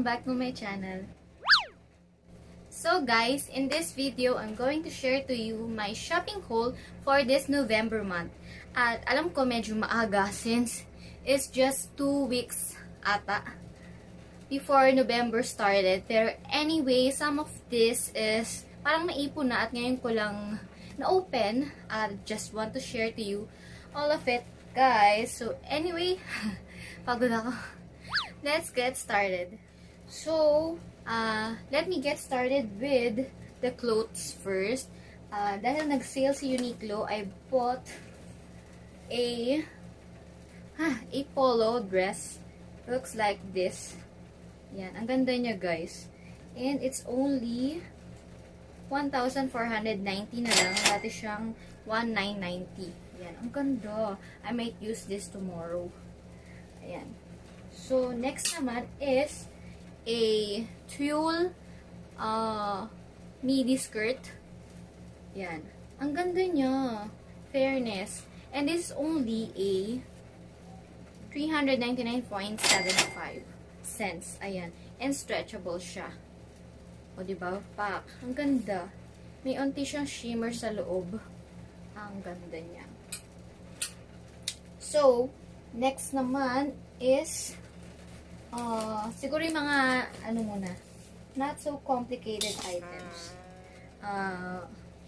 back to my channel. So guys, in this video, I'm going to share to you my shopping haul for this November month. At alam ko medyo maaga since it's just 2 weeks ata before November started. Pero anyway, some of this is parang naipon na at ngayon ko lang na-open. I just want to share to you all of it, guys. So anyway, pagod ako. Let's get started. So, let me get started with the clothes first. Dahil nag-sale si Uniqlo, I bought a polo dress. Looks like this. Yan, ang ganda niya, guys. And it's only 1,490 na lang. Dati siyang 1,990. Yan, ang ganda. I might use this tomorrow. Ayan. So, next naman is a tulle midi skirt. Yan. Ang ganda niya. Fairness. And this is only a 399.75 cents. Ayan. And stretchable siya. O, diba? Pak. Ang ganda. May onti siyang shimmer sa loob. Ang ganda niya. So, next naman is siguro yung mga, not so complicated items.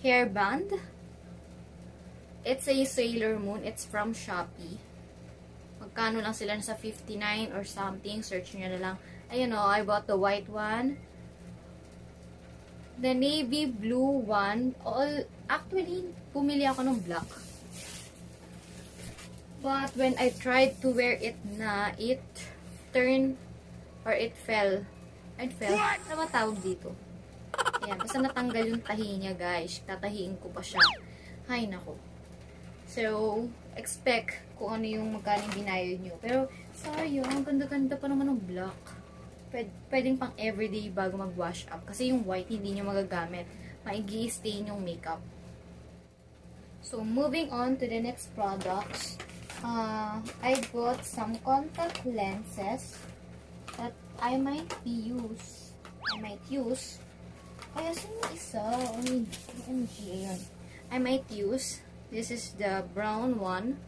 Hairband. It's a Sailor Moon. It's from Shopee. Magkano lang sila sa 59 or something. Search nyo na lang. Ayun o, I bought the white one. The navy blue one. Actually, pumili ako ng black. But when I tried to wear it na, it turned or it fell. It fell. Ano ba tawag dito? Ayan. Basta natanggal yung tahi niya, guys. Tatahiin ko pa siya. Hay nako. So, expect kung ano yung magkaling binayad nyo. Pero, sayang. Ang ganda-ganda pa naman ng black. Pwedeng pang everyday bago mag-wash up. Kasi yung white hindi nyo magagamit. Maigi-stain yung makeup. So, moving on to the next products. I bought some contact lenses that I might use. Kaya saan yung isa? OMG, ayan. I might use. This is the brown one.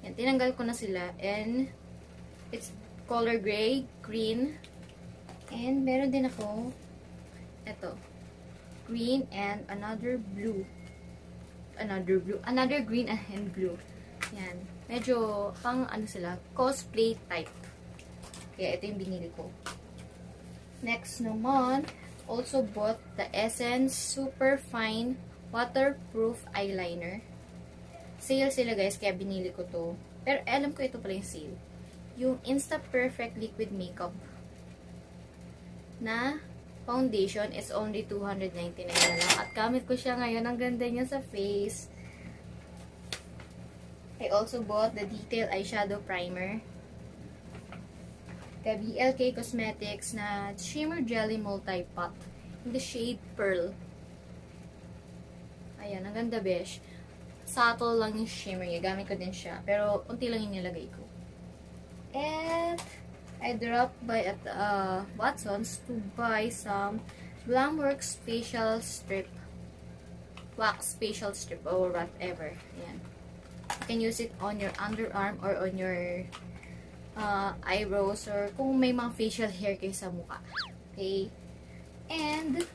Yan, tinanggal ko na sila. And, it's color gray, green. And, meron din ako, eto, green and another blue. Another green and blue. Yan. Medyo, pang sila, cosplay type. Kaya ito yung binili ko. Next naman, also bought the Essence Super Fine Waterproof Eyeliner. Sale sila, guys, kaya binili ko to. Pero alam ko ito pala yung sale. Yung Insta Perfect Liquid Makeup na foundation is only 299 na lang. At gamit ko siya ngayon. Ang ganda niya sa face. I also bought the Detail Eyeshadow Primer. The BLK Cosmetics na Shimmer Jelly Multi-Pot in the shade Pearl. Ayan, ang ganda, besh. Subtle lang yung shimmer niya. Gamit ko din siya. Pero, unti lang yung nilagay ko. And, I dropped by at Watson's to buy some Glamworks facial strip. Wax facial strip or whatever. Ayan. You can use it on your underarm or on your eyebrows or kung may mga facial hair kayo sa mukha. Okay? And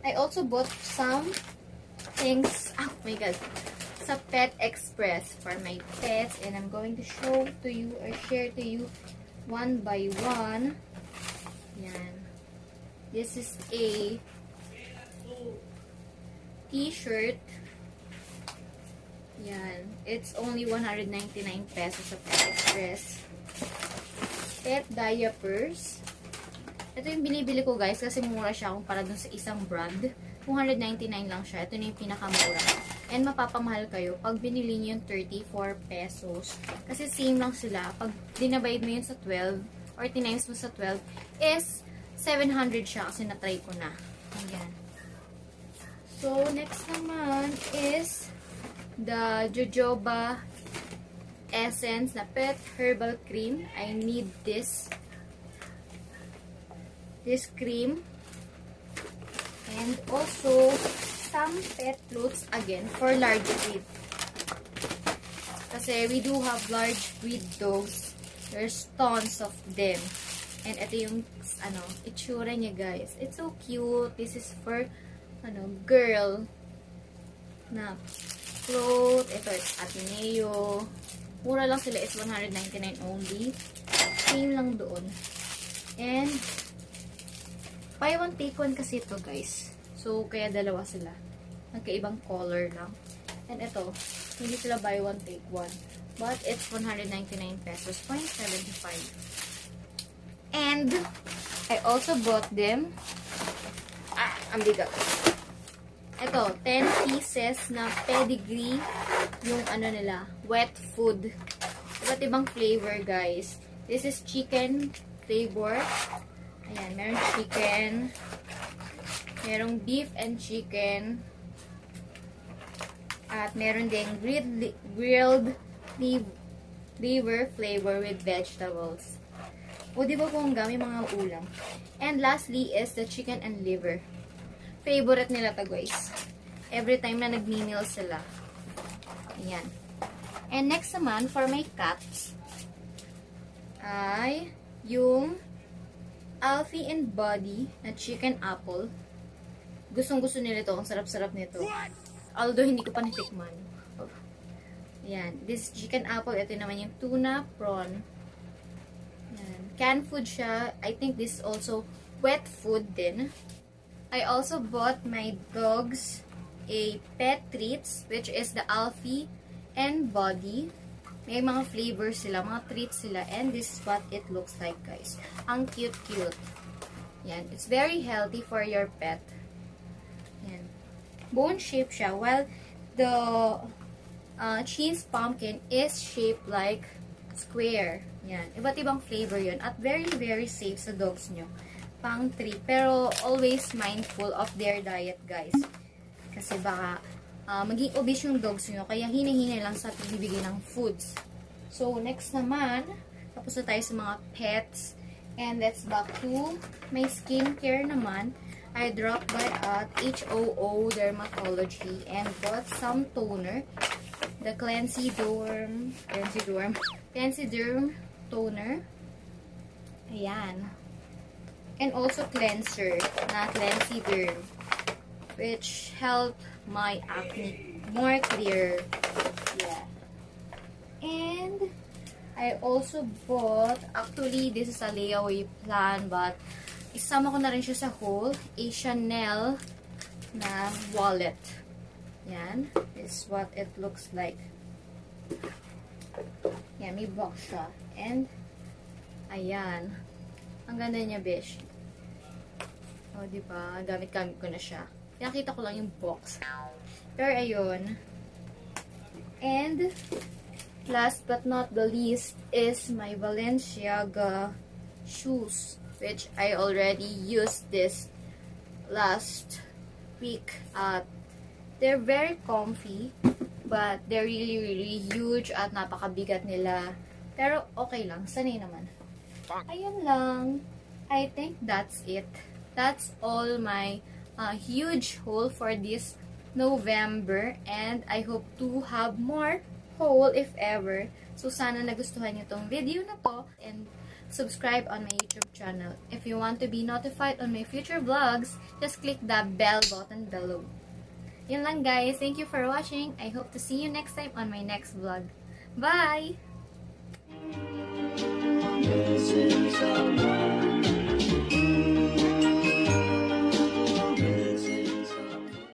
I also bought some things, oh my god, sa Pet Express for my pets, and I'm going to show to you or share to you one by one. Yan. This is a t-shirt. Yan. It's only 199 pesos sa Pet Express. Pet diapers. Ito yung binibili ko, guys, kasi mura siya kumpara dun sa isang brand. 299 lang siya. Ito na yung pinakamura. And mapapamahal kayo pag binili nyo yung 34 pesos. Kasi same lang sila. Pag dinabayad mo yun sa 12 or tinimes mo sa 12 is 700 siya kasi natry ko na. Ayan. So, next naman is the jojoba essence na pet herbal cream. I need this. this cream. And also, some pet fruits again for large breed. Kasi we do have large breed dogs. There's tons of them. And ito yung, itsura niya, guys. It's so cute. This is for, girl na float. Ito, it's Ateneo. Mura lang sila. It's 199 only. Same lang doon. And, buy one, take one kasi ito, guys. So, kaya dalawa sila. Nagkaibang color lang. And ito, hindi sila buy one, take one. But, it's 199 pesos. 0.75. And, I also bought them. Ang bigat. Ito, 10 pieces na pedigree yung nila, wet food. Iba't ibang flavor, guys. This is chicken flavor. Ayan, meron chicken. Merong beef and chicken. At meron ding grilled liver flavor with vegetables. O, di ba kung may mga ulam? And lastly is the chicken and liver. Favorite nila to, guys. Every time na nag-meal sila. Ayan. And next naman, for my cats, ay yung Alfie and Buddy na chicken apple. Gustong-gusto nila ito. Ang sarap-sarap nito. Although, hindi ko pa natikman. Ayan. This chicken apple. Ito naman yung tuna prawn. Ayan. Canned food siya. I think this is also wet food din. I also bought my dogs a pet treats, which is the Alfie and Buddy. May mga flavors sila, mga treats sila, and this is what it looks like, guys. Ang cute-cute. Yan. It's very healthy for your pet. Yan. Bone shape siya, while the cheese pumpkin is shaped like square. Yan. Iba't ibang flavor yun. At very, very safe sa dogs nyo. Pang treat. Pero always mindful of their diet, guys. Kasi baka maging obese yung dogs nyo, kaya hini-hini lang sa pagbibigay ng foods. So, next naman, tapos na tayo sa mga pets. And let's back to my skincare naman. I dropped by at HOO Dermatology and bought some toner. The Cleansy Derm Toner. Ayan. And also cleanser na Cleansy Derm, which helped my acne more clear. Yeah. And I also bought, actually this is a layaway plan, but isama ko na rin siya sa haul, a Chanel na wallet. Yan. This is what it looks like. Yan, may box siya. And ayan. Ang ganda niya, besh. O, diba? Gamit-gamit ko na siya. Nakita ko lang yung box. Pero, ayun. And, last but not the least, is my Balenciaga shoes. Which I already used this last week. They're very comfy. But, they're really, really huge at napakabigat nila. Pero, okay lang. Sanay naman. Ayun lang. I think that's it. That's all my huge haul for this November. And I hope to have more haul if ever. So, sana nagustuhan nyo tong video na to. And subscribe on my YouTube channel. If you want to be notified on my future vlogs, just click the bell button below. Yun lang, guys. Thank you for watching. I hope to see you next time on my next vlog. Bye!